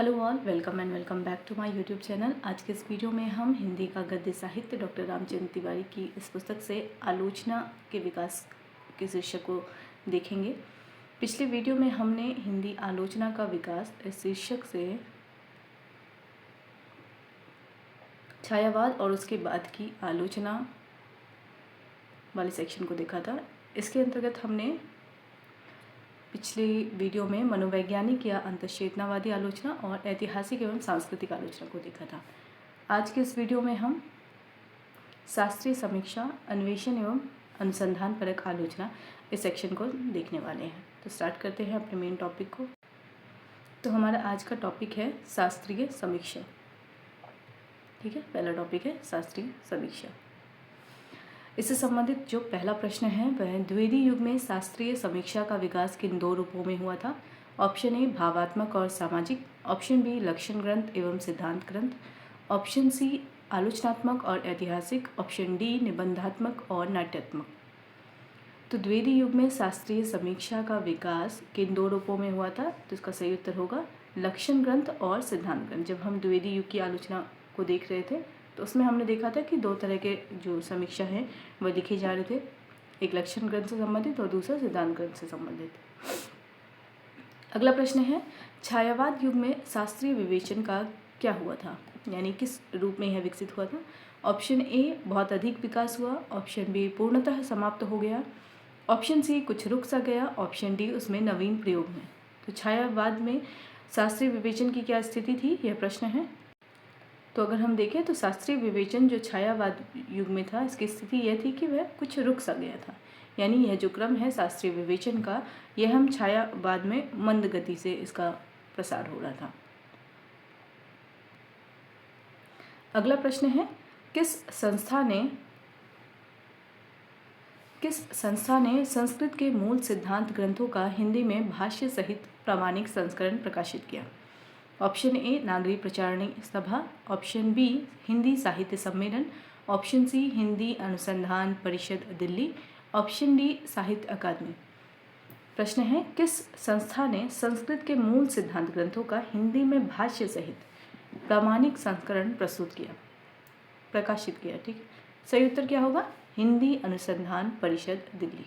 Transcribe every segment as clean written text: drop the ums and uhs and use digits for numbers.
Hello all, welcome and welcome back to my YouTube channel. आज के इस video में हम हिंदी का गद्य साहित्य डॉक्टर रामचंद्र तिवारी की इस पुस्तक से आलोचना के विकास के शीर्षक को देखेंगे। पिछले वीडियो में हमने हिंदी आलोचना का विकास इस शीर्षक से छायावाद और उसके बाद की आलोचना वाले सेक्शन को देखा था। इसके अंतर्गत हमने पिछले वीडियो में मनोवैज्ञानिक या अंतःचेतनावादी आलोचना और ऐतिहासिक एवं सांस्कृतिक आलोचना को देखा था। आज के इस वीडियो में हम शास्त्रीय समीक्षा, अन्वेषण एवं अनुसंधान परक आलोचना इस सेक्शन को देखने वाले हैं। तो स्टार्ट करते हैं अपने मेन टॉपिक को। तो हमारा आज का टॉपिक है शास्त्रीय समीक्षा। ठीक है, पहला टॉपिक है शास्त्रीय समीक्षा। इससे संबंधित जो पहला प्रश्न है वह द्विवेदी युग में शास्त्रीय समीक्षा का विकास किन दो रूपों में हुआ था। ऑप्शन ए भावात्मक और सामाजिक, ऑप्शन बी लक्षण ग्रंथ एवं सिद्धांत ग्रंथ, ऑप्शन सी आलोचनात्मक और ऐतिहासिक, ऑप्शन डी निबंधात्मक और नाट्यात्मक। तो द्विवेदी युग में शास्त्रीय समीक्षा का विकास किन दो रूपों में हुआ था, तो इसका सही उत्तर होगा लक्षण ग्रंथ और सिद्धांत ग्रंथ। जब हम द्विवेदी युग की आलोचना को देख रहे थे तो उसमें हमने देखा था कि दो तरह के जो समीक्षा हैं वह लिखे जा रहे थे, एक लक्षण ग्रंथ से संबंधित और दूसरा सिद्धांत ग्रंथ से संबंधित। अगला प्रश्न है छायावाद युग में शास्त्रीय विवेचन का क्या हुआ था, यानी किस रूप में यह विकसित हुआ था। ऑप्शन ए बहुत अधिक विकास हुआ, ऑप्शन बी पूर्णतः समाप्त हो गया, ऑप्शन सी कुछ रुक सा गया, ऑप्शन डी उसमें नवीन प्रयोग में। तो छायावाद में शास्त्रीय विवेचन की क्या स्थिति थी, यह प्रश्न है। तो अगर हम देखें तो शास्त्रीय विवेचन जो छायावाद युग में था, इसकी स्थिति यह थी कि वह कुछ रुक सा गया था, यानी यह जो क्रम है शास्त्रीय विवेचन का, यह हम छायावाद में मंद गति से इसका प्रसार हो रहा था। अगला प्रश्न है किस संस्था ने संस्कृत के मूल सिद्धांत ग्रंथों का हिंदी में भाष्य सहित प्रामाणिक संस्करण प्रकाशित किया। ऑप्शन ए नागरी प्रचारणी सभा, ऑप्शन बी हिंदी साहित्य सम्मेलन, ऑप्शन सी हिंदी अनुसंधान परिषद दिल्ली, ऑप्शन डी साहित्य अकादमी। प्रश्न है किस संस्था ने संस्कृत के मूल सिद्धांत ग्रंथों का हिंदी में भाष्य सहित प्रामाणिक संस्करण प्रकाशित किया। ठीक, सही उत्तर क्या होगा, हिंदी अनुसंधान परिषद दिल्ली।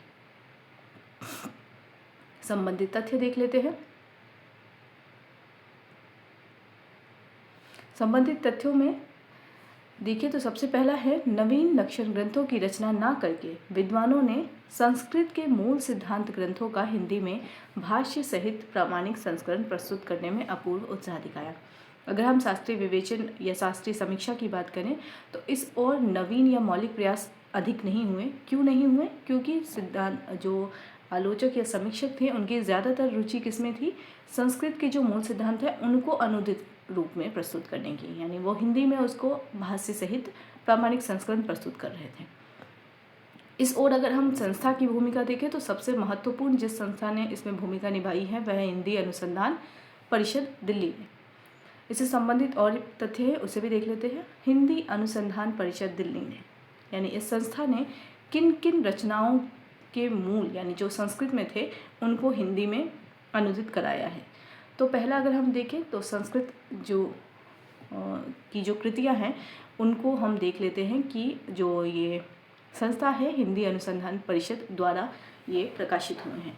संबंधित तथ्य देख लेते हैं। संबंधित तथ्यों में देखिए तो सबसे पहला है नवीन लक्षण ग्रंथों की रचना न करके विद्वानों ने संस्कृत के मूल सिद्धांत ग्रंथों का हिंदी में भाष्य सहित प्रामाणिक संस्करण प्रस्तुत करने में अपूर्व उत्साह दिखाया। अगर हम शास्त्रीय विवेचन या शास्त्रीय समीक्षा की बात करें तो इस और नवीन या मौलिक प्रयास अधिक नहीं हुए। क्यों नहीं हुए, क्योंकि सिद्धांत जो आलोचक या समीक्षक थे उनकी ज़्यादातर रुचि किसमें थी, संस्कृत के जो मूल सिद्धांत है उनको अनुदित रूप में प्रस्तुत करने की, यानी वो हिंदी में उसको भाष्य सहित प्रामाणिक संस्करण प्रस्तुत कर रहे थे। इस ओर अगर हम संस्था की भूमिका देखें तो सबसे महत्वपूर्ण जिस संस्था ने इसमें भूमिका निभाई है वह हिंदी अनुसंधान परिषद दिल्ली है। इससे संबंधित और तथ्य है उसे भी देख लेते हैं। हिंदी अनुसंधान परिषद दिल्ली ने, यानी इस संस्था ने किन किन रचनाओं के मूल यानी जो संस्कृत में थे उनको हिंदी में अनुदित कराया है। तो पहला अगर हम देखें तो संस्कृत जो कृतियां हैं उनको हम देख लेते हैं कि जो ये संस्था है हिंदी अनुसंधान परिषद द्वारा ये प्रकाशित हुए हैं।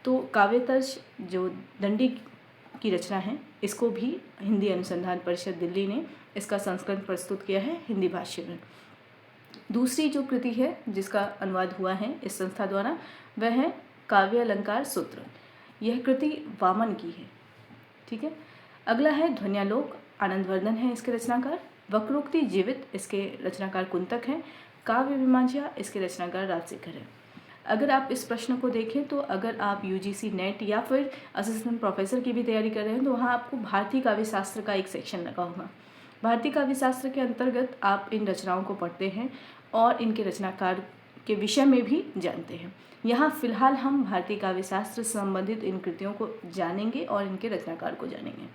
तो काव्यतर्ज जो दंडी की रचना है इसको भी हिंदी अनुसंधान परिषद दिल्ली ने इसका संस्करण प्रस्तुत किया है हिंदी भाष्य में। दूसरी जो कृति है जिसका अनुवाद हुआ है इस संस्था द्वारा वह है काव्य अलंकार सूत्र। यह कृति वामन की है। ठीक है, अगला है ध्वन्यालोक, आनंदवर्धन है इसके रचनाकार। वक्रोक्ति जीवित, इसके रचनाकार कुंतक हैं। काव्य मीमांसा, इसके रचनाकार राजशेखर है। अगर आप इस प्रश्न को देखें तो अगर आप यूजीसी नेट या फिर असिस्टेंट प्रोफेसर की भी तैयारी कर रहे हैं तो वहाँ आपको भारतीय काव्य शास्त्र का एक सेक्शन लगा होगा। भारतीय काव्य शास्त्र के अंतर्गत आप इन रचनाओं को पढ़ते हैं और इनके रचनाकार के विषय में भी जानते हैं। यहाँ फिलहाल हम भारतीय काव्य शास्त्र से संबंधित इन कृतियों को जानेंगे और इनके रचनाकार को जानेंगे,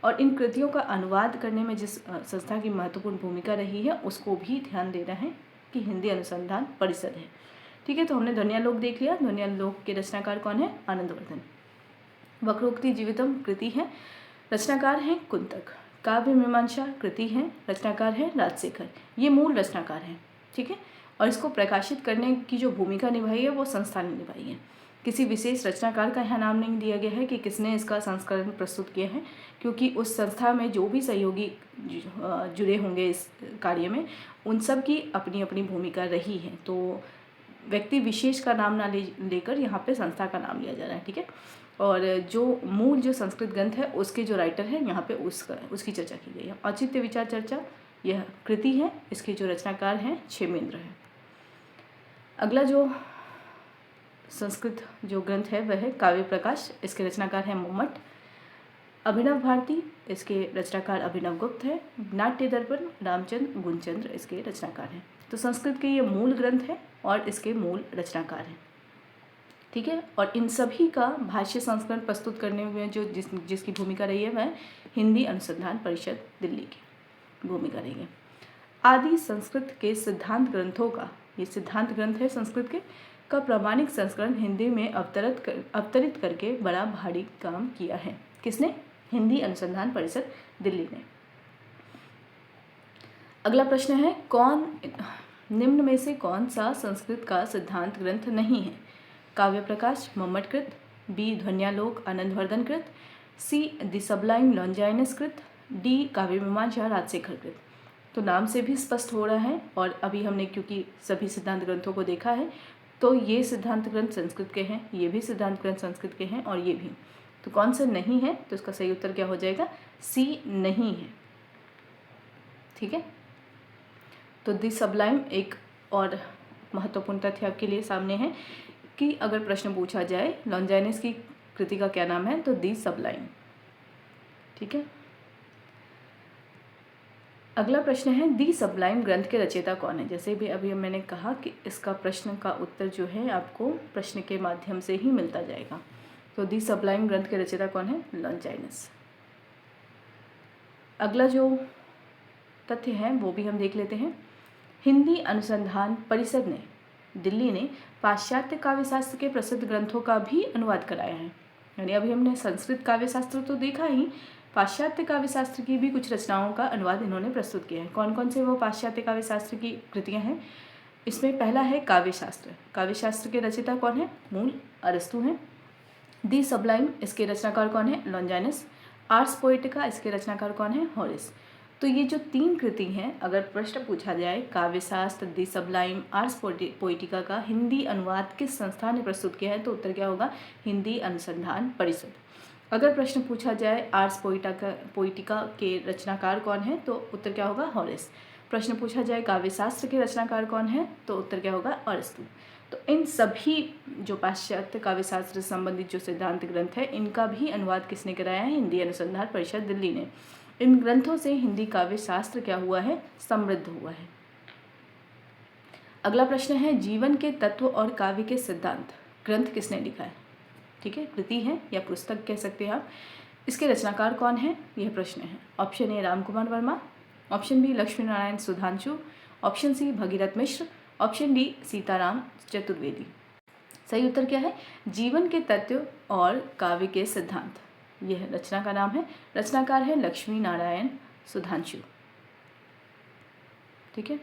और इन कृतियों का अनुवाद करने में जिस संस्था की महत्वपूर्ण भूमिका रही है उसको भी ध्यान देना है कि हिंदी अनुसंधान परिषद है। ठीक है, तो हमने ध्वन्यालोक देख लिया। ध्वन्यालोक के रचनाकार कौन है, आनंदवर्धन। वक्रोक्ति जीवितम कृति है रचनाकार हैं कुंतक। काव्य मीमांसा कृति है, रचनाकार है राजशेखर। ये मूल रचनाकार हैं, ठीक है। और इसको प्रकाशित करने की जो भूमिका निभाई है वो संस्था ने निभाई है। किसी विशेष रचनाकार का यहाँ नाम नहीं दिया गया है कि किसने इसका संस्करण प्रस्तुत किया है, क्योंकि उस संस्था में जो भी सहयोगी जुड़े होंगे इस कार्य में, उन सब की अपनी अपनी भूमिका रही है। तो व्यक्ति विशेष का नाम ना लेकर यहाँ पे संस्था का नाम लिया जा रहा है, ठीक है। और जो मूल जो संस्कृत ग्रंथ है उसके जो राइटर हैं यहाँ पे उसकी चर्चा की गई है। औचित्य विचार चर्चा यह कृति है, इसके जो रचनाकार हैं क्षेमेंद्र हैं। अगला जो संस्कृत जो ग्रंथ है वह है काव्य प्रकाश, इसके रचनाकार हैं मोम्मट। अभिनव भारती, इसके रचनाकार अभिनव गुप्त है। नाट्य दर्पण रामचंद्र गुणचंद्र इसके रचनाकार हैं। तो संस्कृत के ये मूल ग्रंथ है और इसके मूल रचनाकार हैं, ठीक है। और इन सभी का भाष्य संस्करण प्रस्तुत करने में जो जिसकी भूमिका रही है वह हिंदी अनुसंधान परिषद दिल्ली की भूमिका रही है। आदि संस्कृत के सिद्धांत ग्रंथों का, ये सिद्धांत ग्रंथ है संस्कृत के, का प्रामाणिक संस्करण हिंदी में अवतरित करके बड़ा भारी काम किया है। किसने? हिंदी अनुसंधान परिषद दिल्ली ने। अगला प्रश्न है, निम्न में से कौन सा संस्कृत का सिद्धांत ग्रंथ नहीं है? काव्य प्रकाश मम्मट कृत, बी ध्वन्यालोक आनंदवर्धन कृत, सी द सबलाइम लॉन्जाइनस कृत, डी काव्य मीमांसा राजशेखर कृत। तो नाम से भी स्पष्ट हो रहा है, और अभी हमने क्योंकि सभी सिद्धांत ग्रंथों को देखा है, तो ये सिद्धांत ग्रंथ संस्कृत के हैं, ये भी सिद्धांत ग्रंथ संस्कृत के हैं, और ये भी। तो कौन सा नहीं है? तो इसका सही उत्तर क्या हो जाएगा? सी नहीं है, ठीक है। तो द सबलाइम एक और महत्वपूर्ण तथ्य आपके लिए सामने है कि अगर प्रश्न पूछा जाए लॉन्जाइनस की कृति का क्या नाम है, तो द सबलाइम, ठीक है। अगला प्रश्न है, दी सबलाइम ग्रंथ के रचयिता कौन है? जैसे भी अभी मैंने कहा कि इसका प्रश्न का उत्तर जो है आपको प्रश्न के माध्यम से ही मिलता जाएगा। तो दी सबलाइम ग्रंथ के रचयिता कौन है? लॉन्जाइनस। अगला जो तथ्य है वो भी हम देख लेते हैं। हिंदी अनुसंधान परिषद ने, दिल्ली ने पाश्चात्य काव्यशास्त्र के प्रसिद्ध ग्रंथों का भी अनुवाद कराया है। यानी अभी हमने संस्कृत काव्यशास्त्र तो देखा ही, पाश्चात्य काव्यशास्त्र की भी कुछ रचनाओं का अनुवाद इन्होंने प्रस्तुत किया है। कौन कौन से वो पाश्चात्य काव्यशास्त्र की कृतियां हैं? इसमें पहला है काव्यशास्त्र। काव्यशास्त्र के रचयिता कौन है? मूल अरस्तु हैं। दी सबलाइम, इसके रचनाकार कौन है? लॉन्जाइनस। आर्स पोएटिका, इसके रचनाकार कौन है? हॉरिस। तो ये जो तीन कृति हैं, अगर प्रश्न पूछा जाए काव्यशास्त्र, दी सबलाइम, आर्स पोएटिका का हिंदी अनुवाद किस संस्था ने प्रस्तुत किया है, तो उत्तर क्या होगा? हिंदी अनुसंधान परिषद। अगर प्रश्न पूछा जाए आर्स पोएटिका के रचनाकार कौन है, तो उत्तर क्या होगा? हॉरिस। प्रश्न पूछा जाए काव्यशास्त्र के रचनाकार कौन है, तो उत्तर क्या होगा? अरस्तु। तो इन सभी जो पाश्चात्य काव्यशास्त्र से संबंधित जो सिद्धांत ग्रंथ है, इनका भी अनुवाद किसने कराया है? हिंदी अनुसंधान परिषद दिल्ली ने। इन ग्रंथों से हिंदी काव्यशास्त्र क्या हुआ है? समृद्ध हुआ है। अगला प्रश्न है, जीवन के तत्व और काव्य के सिद्धांत ग्रंथ किसने लिखा है? ठीक है, कृति है या पुस्तक कह सकते हैं आप। इसके रचनाकार कौन है? यह प्रश्न है। Option A Ramkumar Verma, option B Lakshmi Narayan Sudhanshu, option C Bhagirath Mishra, option D Sitaram Chaturvedi. सही उत्तर क्या है? जीवन के तत्व और काव्य के सिद्धांत, यह रचना का नाम है। रचनाकार है लक्ष्मी नारायण सुधांशु, ठीक है।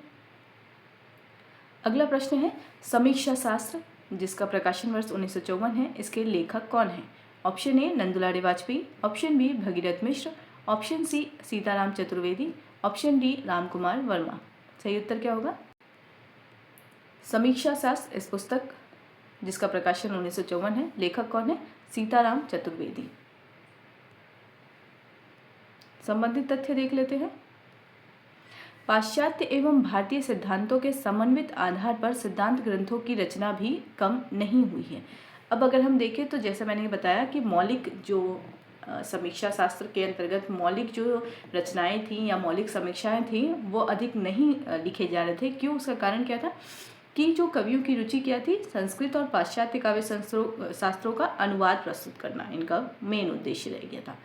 अगला प्रश्न है, समीक्षा शास्त्र जिसका प्रकाशन वर्ष 1954 है, इसके लेखक कौन है? Option A Nandadulare Vajpeyi, option B Bhagirath Mishra, option C Sitaram Chaturvedi, option D Ramkumar Verma. सही उत्तर क्या होगा? समीक्षा शास्त्र इस पुस्तक जिसका प्रकाशन 1954 है, लेखक कौन है? सीताराम चतुर्वेदी। संबंधित तथ्य देख लेते हैं। पाश्चात्य एवं भारतीय सिद्धांतों के समन्वित आधार पर सिद्धांत ग्रंथों की रचना भी कम नहीं हुई है। अब अगर हम देखें तो जैसे मैंने बताया कि मौलिक जो समीक्षा शास्त्र के अंतर्गत मौलिक जो रचनाएं थीं या मौलिक समीक्षाएं थीं वो अधिक नहीं लिखे जा रहे थे। क्यों? उसका कारण क्या था कि जो कवियों की रुचि क्या थी? संस्कृत और पाश्चात्य काव्य शास्त्रों का अनुवाद प्रस्तुत करना इनका मेन उद्देश्य रह गया था।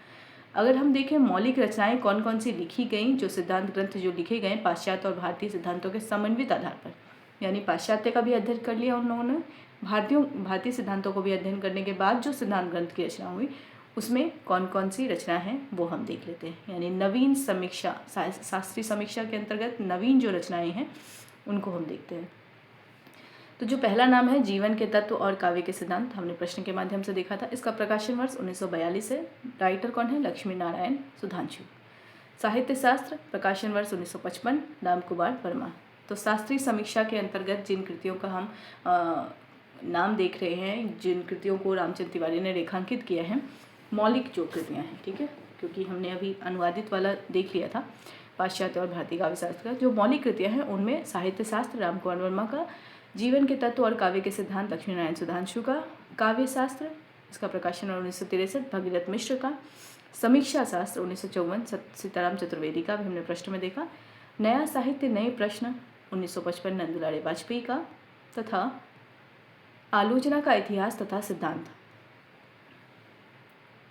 अगर हम देखें मौलिक रचनाएं कौन कौन सी लिखी गईं, जो सिद्धांत ग्रंथ जो लिखे गए पाश्चात्य और भारतीय सिद्धांतों के समन्वित आधार पर, यानी पाश्चात्य का भी अध्ययन कर लिया उन लोगों ने, भारतीय सिद्धांतों को भी अध्ययन करने के बाद जो सिद्धांत ग्रंथ की रचना हुई उसमें कौन कौन सी रचना है वो हम देख लेते हैं। यानी नवीन समीक्षा, शास्त्रीय समीक्षा के अंतर्गत नवीन जो रचनाएं हैं उनको हम देखते हैं। तो जो पहला नाम है जीवन के तत्व और काव्य के सिद्धांत, हमने प्रश्न के माध्यम से देखा था। इसका प्रकाशन वर्ष 1942 है। राइटर कौन है? लक्ष्मी नारायण सुधांशु। साहित्य शास्त्र, प्रकाशन वर्ष 1955, रामकुमार वर्मा। तो शास्त्रीय समीक्षा के अंतर्गत जिन कृतियों का हम नाम देख रहे हैं, जिन कृतियों को रामचंद्र तिवारी ने रेखांकित किया है, मौलिक जो कृतियाँ हैं, ठीक है, क्योंकि हमने अभी अनुवादित वाला देख लिया था पाश्चात्य और भारतीय काव्य शास्त्र का। जो मौलिक कृतियाँ हैं उनमें साहित्य शास्त्र रामकुमार वर्मा का, जीवन के तत्व और काव्य के सिद्धांत लक्ष्मी नारायण सुधांशु का, काव्य शास्त्र इसका प्रकाशन 1963 भगीरथ मिश्र का, समीक्षा शास्त्र 1954 सीताराम चतुर्वेदी का, भी हमने प्रश्न में देखा। नया साहित्य नए प्रश्न 1955 नंदलाल वाजपेयी का, तथा आलोचना का इतिहास तथा सिद्धांत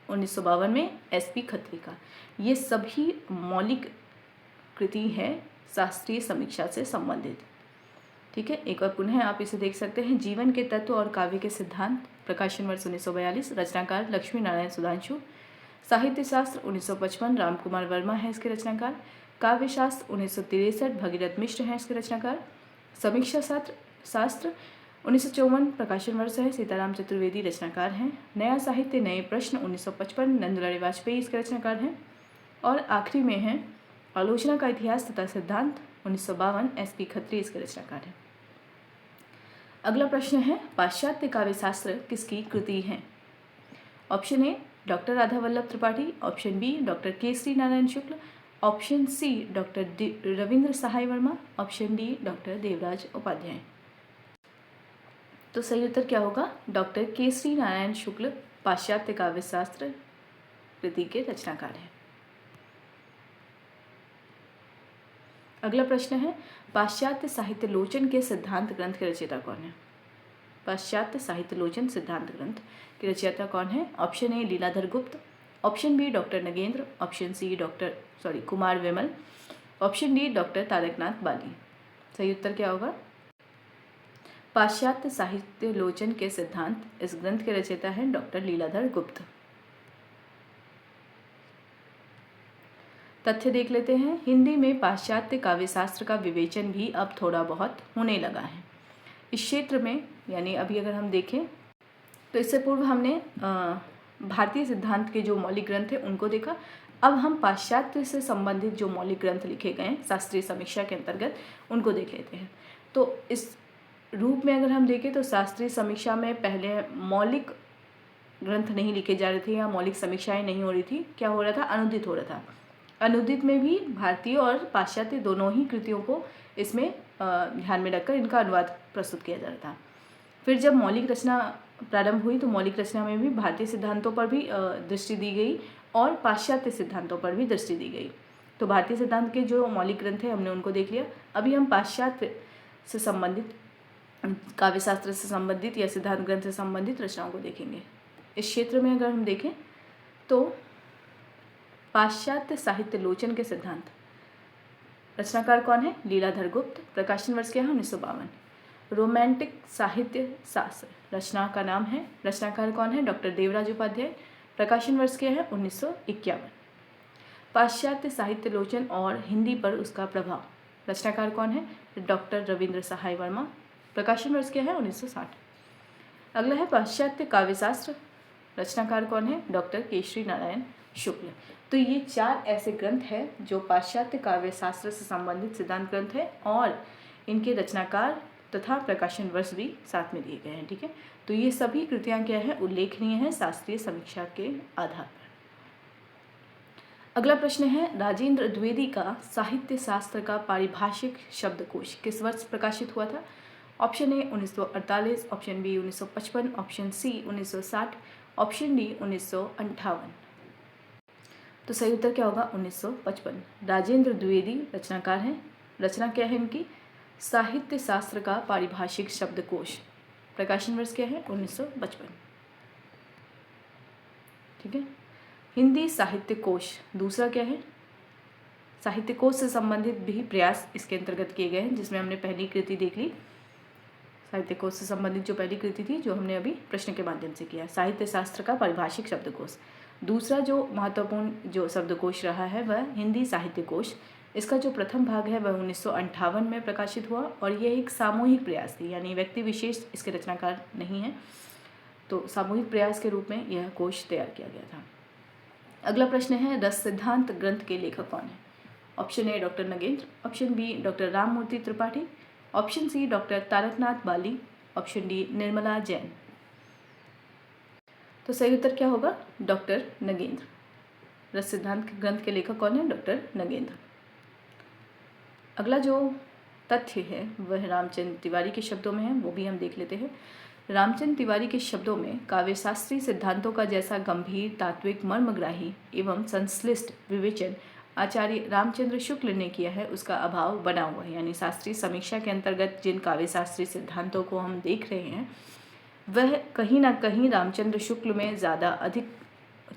1952 में SP खत्री का। ये सभी मौलिक कृति है शास्त्रीय समीक्षा से संबंधित, ठीक है। एक बार पुनः आप इसे देख सकते हैं। जीवन के तत्व और काव्य के सिद्धांत, प्रकाशन वर्ष 1942, रचनाकार लक्ष्मी नारायण सुधांशु। साहित्य शास्त्र 1955 रामकुमार वर्मा है इसके रचनाकार। काव्य शास्त्र 1963 भगीरथ मिश्र हैं इसके रचनाकार। समीक्षा शास्त्र 1954 प्रकाशन वर्ष है, सीताराम चतुर्वेदी रचनाकार हैं। नया साहित्य नए प्रश्न 1955 नंदलाल वाजपेयी इसके रचनाकार हैं। और आखिरी में है आलोचना का इतिहास तथा सिद्धांत 1952 SP खत्री इसके रचनाकार हैं। अगला प्रश्न है पाश्चात्य काव्य शास्त्र किसकी कृति है? Option A doctor Radha Vallabh Tripathi, option B doctor Kesari Narayan Shukla, option C doctor Ravindra Sahay Verma, option D doctor Devraj Upadhyay. तो सही उत्तर क्या होगा? डॉक्टर केसरी नारायण शुक्ल पाश्चात्य काव्य शास्त्र कृति के रचनाकार हैं। अगला प्रश्न है पाश्चात्य साहित्य लोचन के सिद्धांत ग्रंथ के रचयिता कौन है? पाश्चात्य साहित्य लोचन सिद्धांत ग्रंथ के रचयिता कौन है? Option A Leeladhar Gupt, option B doctor Nagendra, option C Kumar Vimal, option D doctor Taraknath Bali. सही उत्तर क्या होगा? पाश्चात्य साहित्य लोचन के सिद्धांत, इस ग्रंथ के रचयिता हैं डॉक्टर लीलाधर गुप्त। तथ्य देख लेते हैं। हिंदी में पाश्चात्य काव्य शास्त्र का विवेचन भी अब थोड़ा बहुत होने लगा है। इस क्षेत्र में, यानी अभी अगर हम देखें तो इससे पूर्व हमने भारतीय सिद्धांत के जो मौलिक ग्रंथ थे उनको देखा। अब हम पाश्चात्य से संबंधित जो मौलिक ग्रंथ लिखे गए हैं शास्त्रीय समीक्षा के अंतर्गत उनको देख लेते हैं। तो इस रूप में अगर हम देखें तो शास्त्रीय समीक्षा में पहले मौलिक ग्रंथ नहीं लिखे जा रहे थे या मौलिक समीक्षाएं नहीं हो रही थी। क्या हो रहा था? अनुदित हो रहा था। अनुदित में भी भारतीय और पाश्चात्य दोनों ही कृतियों को इसमें ध्यान में रखकर इनका अनुवाद प्रस्तुत किया जा रहा था। फिर जब मौलिक रचना प्रारंभ हुई तो मौलिक रचना में भी भारतीय सिद्धांतों पर भी दृष्टि दी गई और पाश्चात्य सिद्धांतों पर भी दृष्टि दी गई। तो भारतीय सिद्धांत के जो मौलिक ग्रंथ हैं हमने उनको देख लिया। अभी हम पाश्चात्य से संबंधित, काव्य शास्त्र से संबंधित या सिद्धांत ग्रंथ से संबंधित रचनाओं को देखेंगे। इस क्षेत्र में अगर हम देखें तो पाश्चात्य साहित्य लोचन के सिद्धांत, रचनाकार कौन है? लीलाधर गुप्त। प्रकाशन वर्ष क्या है? 1952। रोमांटिक साहित्य शास्त्र, रचना का नाम है, रचनाकार कौन है? डॉक्टर देवराज उपाध्याय। प्रकाशन वर्ष क्या है? 1951। पाश्चात्य साहित्य लोचन और हिंदी पर उसका प्रभाव, रचनाकार कौन है? डॉक्टर रविंद्र सहाय वर्मा। प्रकाशन वर्ष क्या है? 1960। अगला है पाश्चात्य काव्य शास्त्र, रचनाकार कौन है? डॉक्टर केसरी नारायण शुक्ल। तो ये 4 ऐसे ग्रंथ हैं जो पाश्चात्य काव्य शास्त्र से संबंधित सिद्धांत ग्रंथ है और इनके रचनाकार तथा प्रकाशन वर्ष भी साथ में दिए गए हैं, ठीक है। तो ये सभी कृतियाँ क्या है? उल्लेखनीय है शास्त्रीय समीक्षा के आधार पर। अगला प्रश्न है राजेंद्र द्विवेदी का साहित्य शास्त्र का पारिभाषिक शब्दकोश किस वर्ष प्रकाशित हुआ था? Option A 1948, option B 1955, option C 1960, option D 1958। तो सही उत्तर क्या होगा? 1955। राजेंद्र द्विवेदी रचनाकार हैं। रचना क्या है इनकी? साहित्य शास्त्र का पारिभाषिक शब्दकोश। प्रकाशन वर्ष क्या है? 1955, ठीक है। हिंदी साहित्य कोश दूसरा क्या है? साहित्य कोश से संबंधित भी प्रयास इसके अंतर्गत किए गए हैं, जिसमें हमने पहली कृति देख ली साहित्य कोश से संबंधित जो पहली कृति थी, जो हमने अभी प्रश्न के माध्यम से किया। साहित्य शास्त्र का पारिभाषिक शब्दकोश। दूसरा जो महत्वपूर्ण जो शब्दकोश रहा है वह हिंदी साहित्य कोश। इसका जो प्रथम भाग है वह 1958 में प्रकाशित हुआ और यह एक सामूहिक प्रयास थी, यानी व्यक्ति विशेष इसके रचनाकार नहीं है, तो सामूहिक प्रयास के रूप में यह कोश तैयार किया गया था। अगला प्रश्न है, रस सिद्धांत ग्रंथ के लेखक कौन है? Option A doctor Nagendra, option B doctor Rammurti Tripathi, option C doctor Taraknath Bali, option D Nirmala Jain. तो सही उत्तर क्या होगा? डॉक्टर नगेंद्र। रस सिद्धांत ग्रंथ के लेखक कौन है? डॉक्टर नगेंद्र। अगला जो तथ्य है वह रामचंद्र तिवारी के शब्दों में है, वो भी हम देख लेते हैं। रामचंद्र तिवारी के शब्दों में काव्यशास्त्री सिद्धांतों का जैसा गंभीर, तात्विक, मर्मग्राही एवं संश्लिष्ट विवेचन आचार्य रामचंद्र शुक्ल ने किया है, उसका अभाव बना हुआ है। यानी शास्त्रीय समीक्षा के अंतर्गत जिन काव्यशास्त्री सिद्धांतों को हम देख रहे हैं वह कहीं ना कहीं रामचंद्र शुक्ल में ज़्यादा अधिक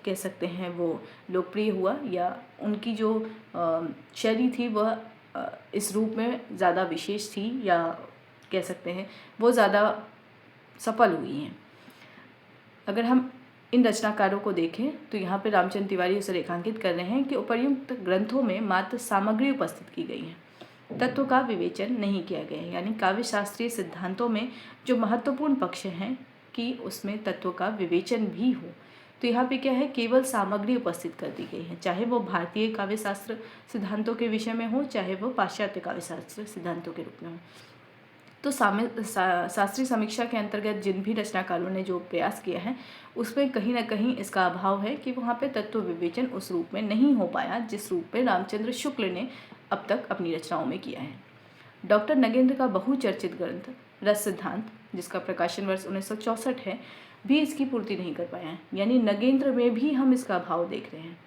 कह सकते हैं वो लोकप्रिय हुआ, या उनकी जो शैली थी वह इस रूप में ज़्यादा विशेष थी, या कह सकते हैं वो ज़्यादा सफल हुई हैं। अगर हम इन रचनाकारों को देखें तो यहाँ पे रामचंद्र तिवारी उसे रेखांकित कर रहे हैं कि उपर्युक्त ग्रंथों में मात्र सामग्री उपस्थित की गई है, तत्व का विवेचन नहीं किया गया है। यानी काव्यशास्त्रीय सिद्धांतों में जो महत्वपूर्ण पक्ष हैं कि उसमें तत्व का विवेचन भी हो, तो यहाँ पे क्या है, केवल सामग्री उपस्थित कर दी गई है, चाहे वो भारतीय काव्यशास्त्र सिद्धांतों के विषय में हो, चाहे वो पाश्चात्य काव्यशास्त्र सिद्धांतों के रूप में हो। तो शास्त्रीय समीक्षा के अंतर्गत जिन भी रचनाकारों ने जो प्रयास किया है उसमें कहीं ना कहीं इसका अभाव है कि वहाँ पे तत्व विवेचन उस रूप में नहीं हो पाया जिस रूप में रामचंद्र शुक्ल ने अब तक अपनी रचनाओं में किया है। डॉक्टर नगेंद्र का बहुचर्चित ग्रंथ रस सिद्धांत, जिसका प्रकाशन वर्ष 1964 है, भी इसकी पूर्ति नहीं कर पाया है। यानी नगेंद्र में भी हम इसका अभाव देख रहे हैं।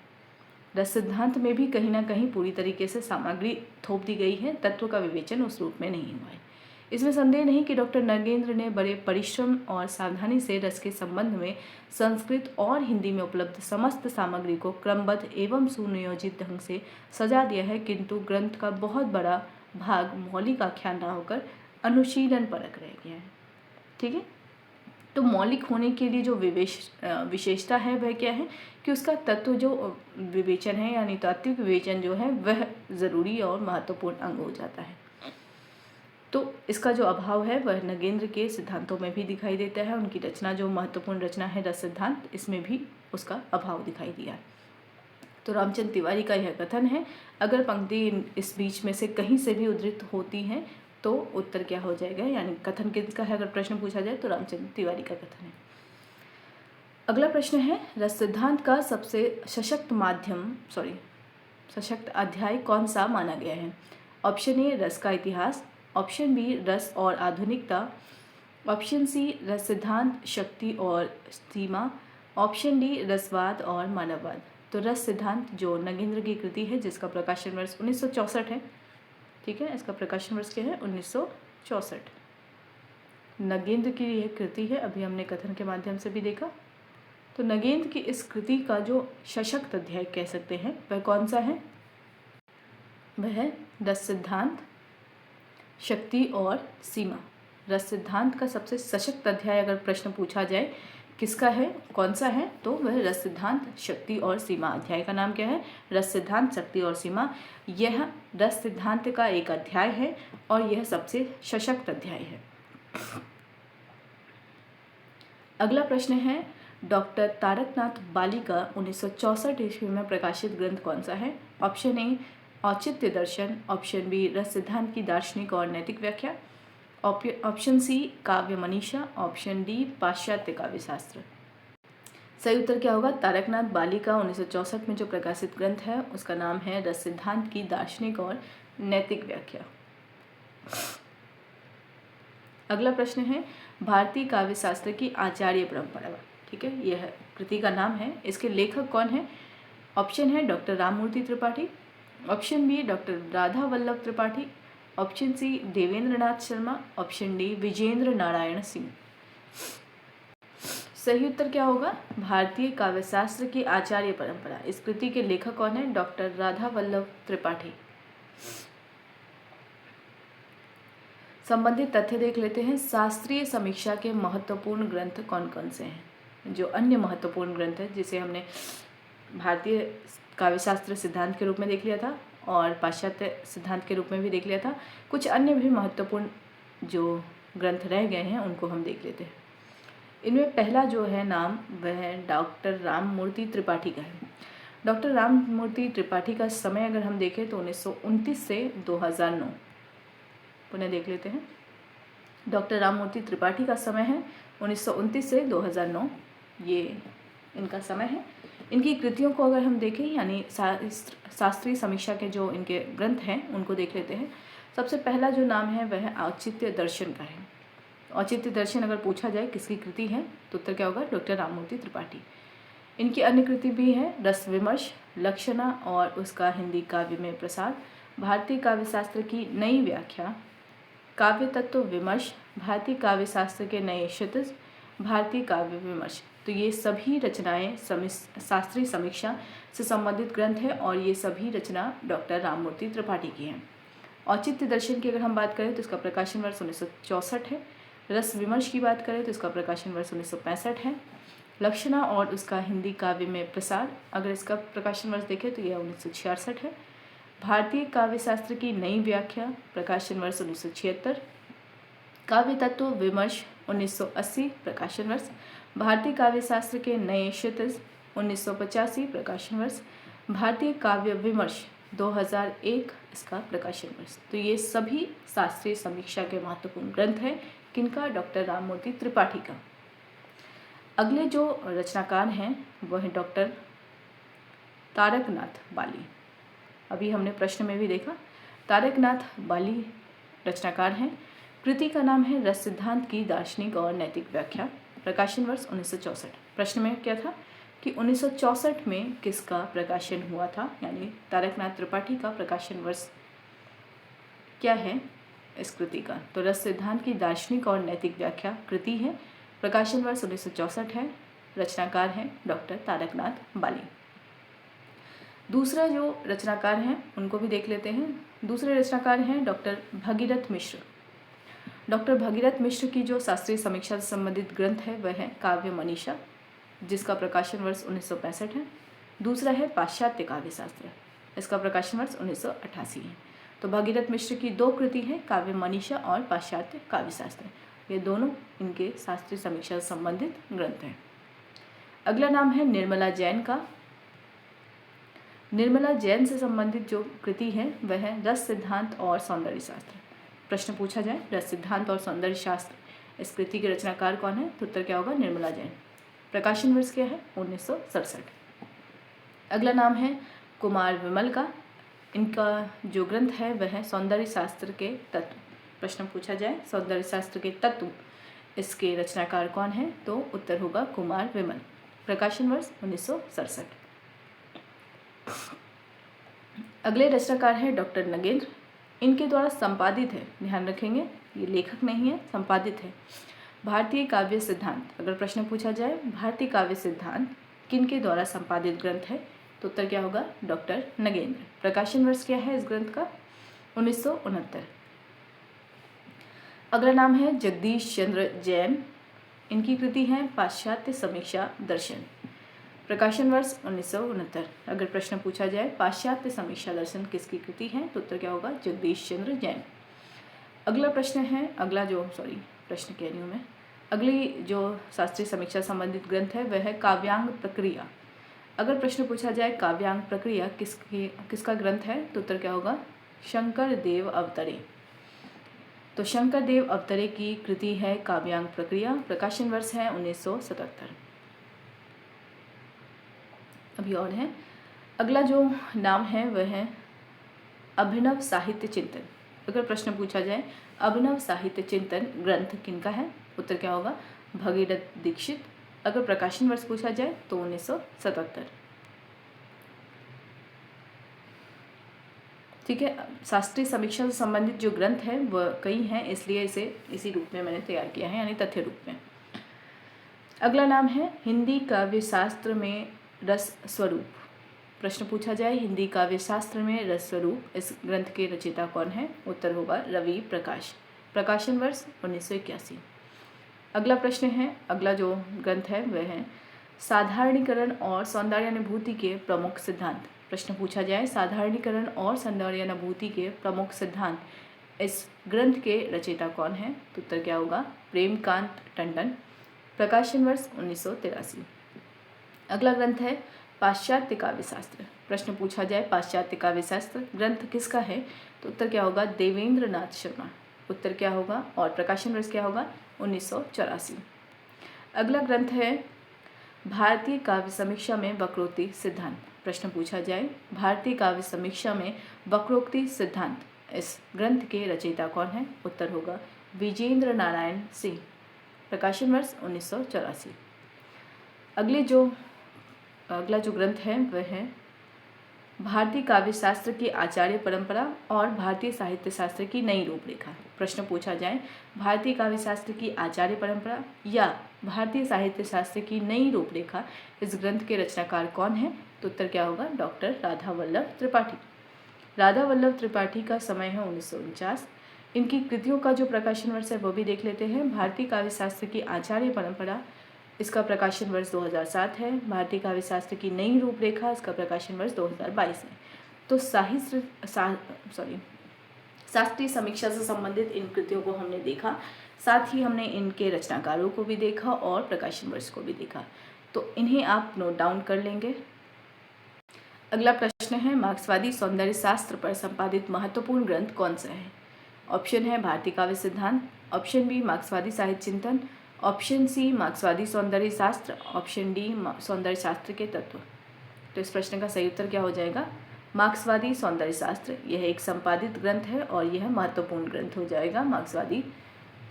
रस सिद्धांत में भी कहीं ना कहीं पूरी तरीके से सामग्री थोप दी गई है, तत्व का विवेचन उस रूप में नहीं हुआ है। इसमें संदेह नहीं कि डॉक्टर नगेंद्र ने बड़े परिश्रम और सावधानी से रस के संबंध में संस्कृत और हिंदी में उपलब्ध समस्त सामग्री को क्रमबद्ध एवं सुनियोजित ढंग से सजा दिया है, किंतु ग्रंथ का बहुत बड़ा भाग मौलिक आख्यान ना होकर अनुशीलन परक रह गया है। ठीक है, तो मौलिक होने के लिए जो विशेषता है वह क्या है कि उसका तत्व जो विवेचन है, यानी तात्विक विवेचन जो है वह ज़रूरी और महत्वपूर्ण अंग हो जाता है। तो इसका जो अभाव है वह नगेंद्र के सिद्धांतों में भी दिखाई देता है। उनकी रचना जो महत्वपूर्ण रचना है रस सिद्धांत, इसमें भी उसका अभाव दिखाई दिया है। तो रामचंद्र तिवारी का यह कथन है। अगर पंक्ति इस बीच में से कहीं से भी उद्धृत होती हैं तो उत्तर क्या हो जाएगा, यानी कथन किसका है अगर प्रश्न पूछा जाए तो रामचंद्र तिवारी का कथन है। अगला प्रश्न है, रस सिद्धांत का सबसे सशक्त अध्याय कौन सा माना गया है? ऑप्शन ए रस का इतिहास, ऑप्शन बी रस और आधुनिकता, ऑप्शन सी रस सिद्धांत शक्ति और सीमा, ऑप्शन डी रसवाद और मानववाद। तो रस सिद्धांत जो नगेंद्र की कृति है जिसका प्रकाशन वर्ष 1964 है। ठीक है, इसका प्रकाशन वर्ष क्या है? 1964। नगेंद्र की यह कृति है, अभी हमने कथन के माध्यम से भी देखा। तो नगेंद्र की इस कृति का जो सशक्त अध्याय कह सकते हैं वह कौन सा है? वह है रस सिद्धांत शक्ति और सीमा। रस सिद्धांत का सबसे सशक्त अध्याय अगर प्रश्न पूछा जाए किसका है, कौन सा है, तो वह रस सिद्धांत शक्ति और सीमा। अध्याय का नाम क्या है? रस सिद्धांत शक्ति और सीमा। यह रस सिद्धांत का एक अध्याय है और यह सबसे सशक्त अध्याय है। अगला प्रश्न है, डॉक्टर तारकनाथ बाली का 1964 ईस्वी में प्रकाशित ग्रंथ कौन सा है? ऑप्शन ए औचित्य दर्शन, ऑप्शन बी रस सिद्धांत की दार्शनिक और नैतिक व्याख्या, ऑप्शन सी काव्य मनीषा, ऑप्शन डी पाश्चात्य काव्य शास्त्र। सही उत्तर क्या होगा? तारकनाथ बाली का 1964 में जो प्रकाशित ग्रंथ है उसका नाम है रस सिद्धांत की दार्शनिक और नैतिक व्याख्या। अगला प्रश्न है, भारतीय काव्य शास्त्र की आचार्य परंपरा। ठीक है, यह कृति का नाम है। इसके लेखक कौन है? ऑप्शन है doctor Rammurti Tripathi, option B doctor Radha Vallabh Tripathi, option C Devendra Nath Sharma, option D Vijendra Narayan Singh. सही उत्तर क्या होगा? भारतीय काव्यशास्त्र की आचार्य परंपरा। इस कृति के लेखक कौन है? डॉक्टर राधा वल्लभ त्रिपाठी। संबंधित तथ्य देख लेते हैं। शास्त्रीय समीक्षा के महत्वपूर्ण ग्रंथ कौन कौन से हैं? जो अन्य महत्वपूर्ण ग्रंथ है, जिसे हमने भारतीय काव्यशास्त्र सिद्धांत के रूप में देख लिया था और पाश्चात्य सिद्धांत के रूप में भी देख लिया था, कुछ अन्य भी महत्वपूर्ण जो ग्रंथ रह गए हैं उनको हम देख लेते हैं। इनमें पहला जो है नाम वह डॉक्टर राममूर्ति त्रिपाठी का है। डॉक्टर राममूर्ति त्रिपाठी का समय अगर हम देखें तो 1929 से 2009, पुनः देख लेते हैं। डॉक्टर राममूर्ति त्रिपाठी का समय है 1929 से 2009, ये इनका समय है। इनकी कृतियों को अगर हम देखें, यानी शास्त्रीय समीक्षा के जो इनके ग्रंथ हैं उनको देख लेते हैं। सबसे पहला जो नाम है वह औचित्य दर्शन का है। औचित्य दर्शन अगर पूछा जाए किसकी कृति है तो उत्तर क्या होगा? डॉक्टर राममूर्ति त्रिपाठी। इनकी अन्य कृति भी है रस विमर्श, लक्षणा और उसका हिंदी काव्य में प्रसार, भारतीय काव्यशास्त्र की नई व्याख्या, काव्य तत्व विमर्श, भारतीय काव्यशास्त्र के नए क्षितिज, भारतीय काव्य विमर्श। तो ये सभी रचनाएं शास्त्रीय समीक्षा से संबंधित ग्रंथ हैं और ये सभी रचना डॉक्टर राममूर्ति त्रिपाठी की हैं। औचित्य दर्शन की अगर हम बात करें तो इसका प्रकाशन वर्ष 1964 है। रस विमर्श की बात करें तो इसका प्रकाशन वर्ष 1965 है। लक्षणा और उसका हिंदी काव्य में प्रसार, अगर इसका प्रकाशन वर्ष देखें तो यह 1966 है। भारतीय काव्यशास्त्र की नई व्याख्या, प्रकाशन वर्ष 1976। काव्य तत्व विमर्श 1980, प्रकाशन वर्ष। भारतीय काव्यशास्त्र के नए क्षितिज 1985, प्रकाशन वर्ष। भारतीय काव्य विमर्श 2001, इसका प्रकाशन वर्ष। तो ये सभी शास्त्रीय समीक्षा के महत्वपूर्ण ग्रंथ हैं। किनका? डॉक्टर राममूर्ति त्रिपाठी का। अगले जो रचनाकार हैं वह है डॉक्टर तारकनाथ बाली। अभी हमने प्रश्न में भी देखा, तारकनाथ बाली रचनाकार हैं। कृति का नाम है रस सिद्धांत की दार्शनिक और नैतिक व्याख्या, प्रकाशन वर्ष 1964। प्रश्न में क्या था कि 1964 में किसका प्रकाशन हुआ था, यानी तारकनाथ त्रिपाठी का प्रकाशन वर्ष क्या है इस कृति का? तो रस सिद्धांत की दार्शनिक और नैतिक व्याख्या कृति है, प्रकाशन वर्ष 1964 है। रचनाकार हैं डॉक्टर तारकनाथ बाली। दूसरा जो रचनाकार हैं उनको भी देख लेते हैं। दूसरे रचनाकार हैं डॉक्टर भगीरथ मिश्र। डॉक्टर भगीरथ मिश्र की जो शास्त्रीय समीक्षा से संबंधित ग्रंथ है वह है काव्य मनीषा, जिसका प्रकाशन वर्ष 1965 है। दूसरा है पाश्चात्य काव्यशास्त्र, इसका प्रकाशन वर्ष 1988 है। तो भगीरथ मिश्र की दो कृति हैं, काव्य मनीषा और पाश्चात्य काव्यशास्त्र। ये दोनों इनके शास्त्रीय समीक्षा से संबंधित ग्रंथ हैं। अगला नाम है निर्मला जैन का। निर्मला जैन से संबंधित जो कृति है वह है रस सिद्धांत और सौंदर्य शास्त्र। प्रश्न पूछा जाए रस सिद्धांत और सौंदर्य शास्त्र, इस कृति के रचनाकार कौन है तो उत्तर क्या होगा? निर्मला जैन। प्रकाशन वर्ष क्या है? 1967। अगला नाम है कुमार विमल का। इनका जो ग्रंथ है वह है सौंदर्य शास्त्र के तत्व। प्रश्न पूछा जाए सौंदर्य शास्त्र के तत्व, इसके रचनाकार कौन है तो उत्तर होगा कुमार विमल। प्रकाशन वर्ष 1967। अगले रचनाकार है डॉक्टर नगेंद्र। इनके द्वारा संपादित है, ध्यान रखेंगे ये लेखक नहीं है, संपादित है, भारतीय काव्य सिद्धांत। अगर प्रश्न पूछा जाए भारतीय काव्य सिद्धांत किनके द्वारा संपादित ग्रंथ है तो उत्तर क्या होगा? डॉक्टर नगेंद्र। प्रकाशन वर्ष क्या है इस ग्रंथ का? 1969। अगला नाम है जगदीश चंद्र जैन। इनकी कृति है पाश्चात्य समीक्षा दर्शन, प्रकाशन वर्ष 1969। अगर प्रश्न पूछा जाए पाश्चात्य समीक्षा दर्शन किसकी कृति है तो उत्तर क्या होगा? जगदीश चंद्र जैन। अगला प्रश्न है, प्रश्न कह रही हूँ मैं, अगली जो शास्त्रीय समीक्षा संबंधित ग्रंथ है वह है काव्यांग प्रक्रिया। अगर प्रश्न पूछा जाए काव्यांग प्रक्रिया किसका ग्रंथ है तो उत्तर क्या होगा? शंकर देव अवतरे। तो शंकर देव अवतरे की कृति है काव्यांग प्रक्रिया, प्रकाशन वर्ष है 1977। अभी और है, अगला जो नाम है वह है अभिनव साहित्य चिंतन। अगर प्रश्न पूछा जाए अभिनव साहित्य चिंतन ग्रंथ किनका है उत्तर क्या होगा? भगीरथ दीक्षित। अगर प्रकाशन वर्ष पूछा जाए तो 1977। ठीक है, शास्त्रीय समीक्षा से संबंधित जो ग्रंथ है वह कई हैं, इसलिए इसे इसी रूप में मैंने तैयार किया है, यानी तथ्य रूप में। अगला नाम है हिंदी काव्य शास्त्र में रस स्वरूप। प्रश्न पूछा जाए हिंदी काव्य शास्त्र में रस स्वरूप, इस ग्रंथ के रचयिता कौन है उत्तर होगा रवि प्रकाश। प्रकाशन वर्ष 1981। अगला प्रश्न है, अगला जो ग्रंथ है वह है साधारणीकरण और सौंदर्यानुभूति के प्रमुख सिद्धांत। प्रश्न पूछा जाए साधारणीकरण और सौंदर्यानुभूति के प्रमुख सिद्धांत, इस ग्रंथ के रचयिता कौन है? तो उत्तर क्या होगा? प्रेमकांत टंडन। प्रकाशन वर्ष 1983। अगला ग्रंथ है पाश्चात्य काव्य शास्त्र। प्रश्न पूछा जाए पाश्चात्य काव्य शास्त्र ग्रंथ किसका है? तो उत्तर क्या होगा? देवेंद्र नाथ शर्मा। उत्तर क्या होगा? और प्रकाशन वर्ष क्या होगा? 1984। अगला ग्रंथ है भारतीय काव्य समीक्षा में वक्रोक्ति सिद्धांत। प्रश्न पूछा जाए भारतीय काव्य समीक्षा में वक्रोक्ति सिद्धांत, इस ग्रंथ के रचयिता कौन है? उत्तर होगा विजेंद्र नारायण सिंह। प्रकाशन वर्ष 1984। अगला जो ग्रंथ है वह है भारतीय काव्य शास्त्र की आचार्य परंपरा और भारतीय साहित्य शास्त्र की नई रूपरेखा। प्रश्न पूछा जाए भारतीय काव्य शास्त्र की आचार्य परंपरा या भारतीय साहित्य शास्त्र की नई रूपरेखा, इस ग्रंथ के रचनाकार कौन है? तो उत्तर क्या होगा? डॉक्टर राधा वल्लभ त्रिपाठी। राधा वल्लभ त्रिपाठी का समय है 1949। इनकी कृतियों का जो प्रकाशन वर्ष है वो भी देख लेते हैं। भारतीय काव्य शास्त्र की आचार्य परंपरा, इसका प्रकाशन वर्ष 2007 है। भारतीय काव्य शास्त्र की नई रूपरेखा, इसका प्रकाशन वर्ष 2022 है। तो शास्त्रीय समीक्षा से संबंधित इन कृतियों को हमने देखा, साथ ही हमने इनके रचनाकारों को भी देखा और प्रकाशन वर्ष को भी देखा, तो इन्हें आप नोट डाउन कर लेंगे। अगला प्रश्न है मार्क्सवादी सौंदर्य शास्त्र पर संपादित महत्वपूर्ण ग्रंथ कौन सा है? ऑप्शन है भारतीय काव्य सिद्धांत, ऑप्शन बी मार्क्सवादी साहित्य चिंतन, ऑप्शन सी मार्क्सवादी सौंदर्य शास्त्र, ऑप्शन डी सौंदर्य शास्त्र के तत्व। तो इस प्रश्न का सही उत्तर क्या हो जाएगा? मार्क्सवादी सौंदर्य शास्त्र। यह एक संपादित ग्रंथ है और यह महत्वपूर्ण ग्रंथ हो जाएगा मार्क्सवादी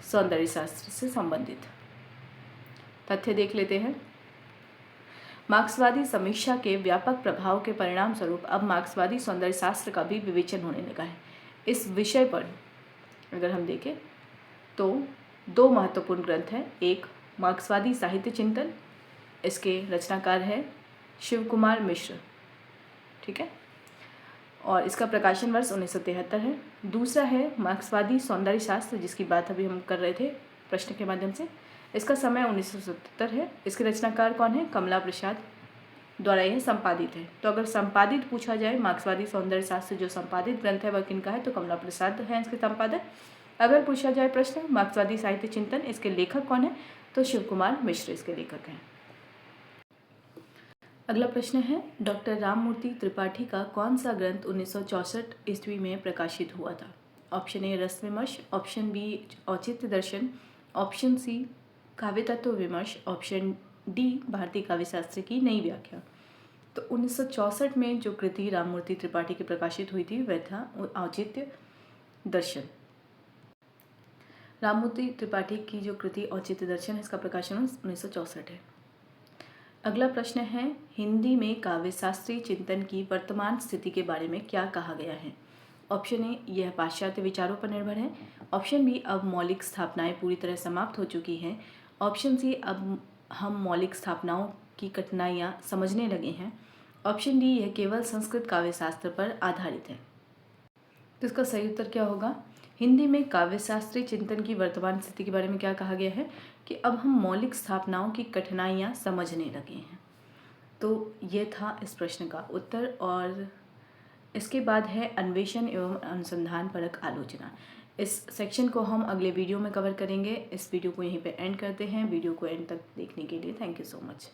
सौंदर्य शास्त्र से संबंधित। तथ्य देख लेते हैं। मार्क्सवादी समीक्षा के व्यापक प्रभाव के परिणाम स्वरूप अब मार्क्सवादी सौंदर्य शास्त्र का भी विवेचन होने लगा है। इस विषय पर अगर हम देखें तो दो महत्वपूर्ण ग्रंथ हैं। एक मार्क्सवादी साहित्य चिंतन, इसके रचनाकार है शिव कुमार मिश्र, ठीक है, और इसका प्रकाशन वर्ष 1973 है। दूसरा है मार्क्सवादी सौंदर्य शास्त्र, जिसकी बात अभी हम कर रहे थे प्रश्न के माध्यम से, इसका समय 1977 है। इसके रचनाकार कौन है? कमला प्रसाद द्वारा यह संपादित है। तो अगर संपादित पूछा जाए मार्क्सवादी सौंदर्य शास्त्र जो संपादित ग्रंथ है वह किनका है? तो कमला प्रसाद है इसके संपादक। अगर पूछा जाए प्रश्न मार्क्सवादी साहित्य चिंतन, इसके लेखक कौन है? तो शिव कुमार मिश्र इसके लेखक हैं। अगला प्रश्न है डॉक्टर राममूर्ति त्रिपाठी का कौन सा ग्रंथ 1964 ईस्वी में प्रकाशित हुआ था? ऑप्शन ए रस विमर्श, ऑप्शन बी औचित्य दर्शन, ऑप्शन सी काव्य तत्व विमर्श, ऑप्शन डी भारतीय काव्य शास्त्र की नई व्याख्या। तो 1964 में जो कृति राममूर्ति त्रिपाठी की प्रकाशित हुई थी वह था औचित्य दर्शन। राममूर्ति त्रिपाठी की जो कृति औचित्य दर्शन है, इसका प्रकाशन 1964 है। अगला प्रश्न है हिंदी में काव्य शास्त्रीय चिंतन की वर्तमान स्थिति के बारे में क्या कहा गया है? ऑप्शन ए यह पाश्चात्य विचारों पर निर्भर है, ऑप्शन बी अब मौलिक स्थापनाएं पूरी तरह समाप्त हो चुकी हैं, ऑप्शन सी अब हम मौलिक स्थापनाओं की कठिनाइयां समझने लगे हैं, ऑप्शन डी यह केवल संस्कृत काव्य शास्त्र पर आधारित है। तो इसका सही उत्तर क्या होगा? हिंदी में काव्य शास्त्रीय चिंतन की वर्तमान स्थिति के बारे में क्या कहा गया है कि अब हम मौलिक स्थापनाओं की कठिनाइयां समझने लगे हैं। तो ये था इस प्रश्न का उत्तर। और इसके बाद है अन्वेषण एवं अनुसंधान परक आलोचना। इस सेक्शन को हम अगले वीडियो में कवर करेंगे। इस वीडियो को यहीं पे एंड करते हैं। वीडियो को एंड तक देखने के लिए थैंक यू सो मच।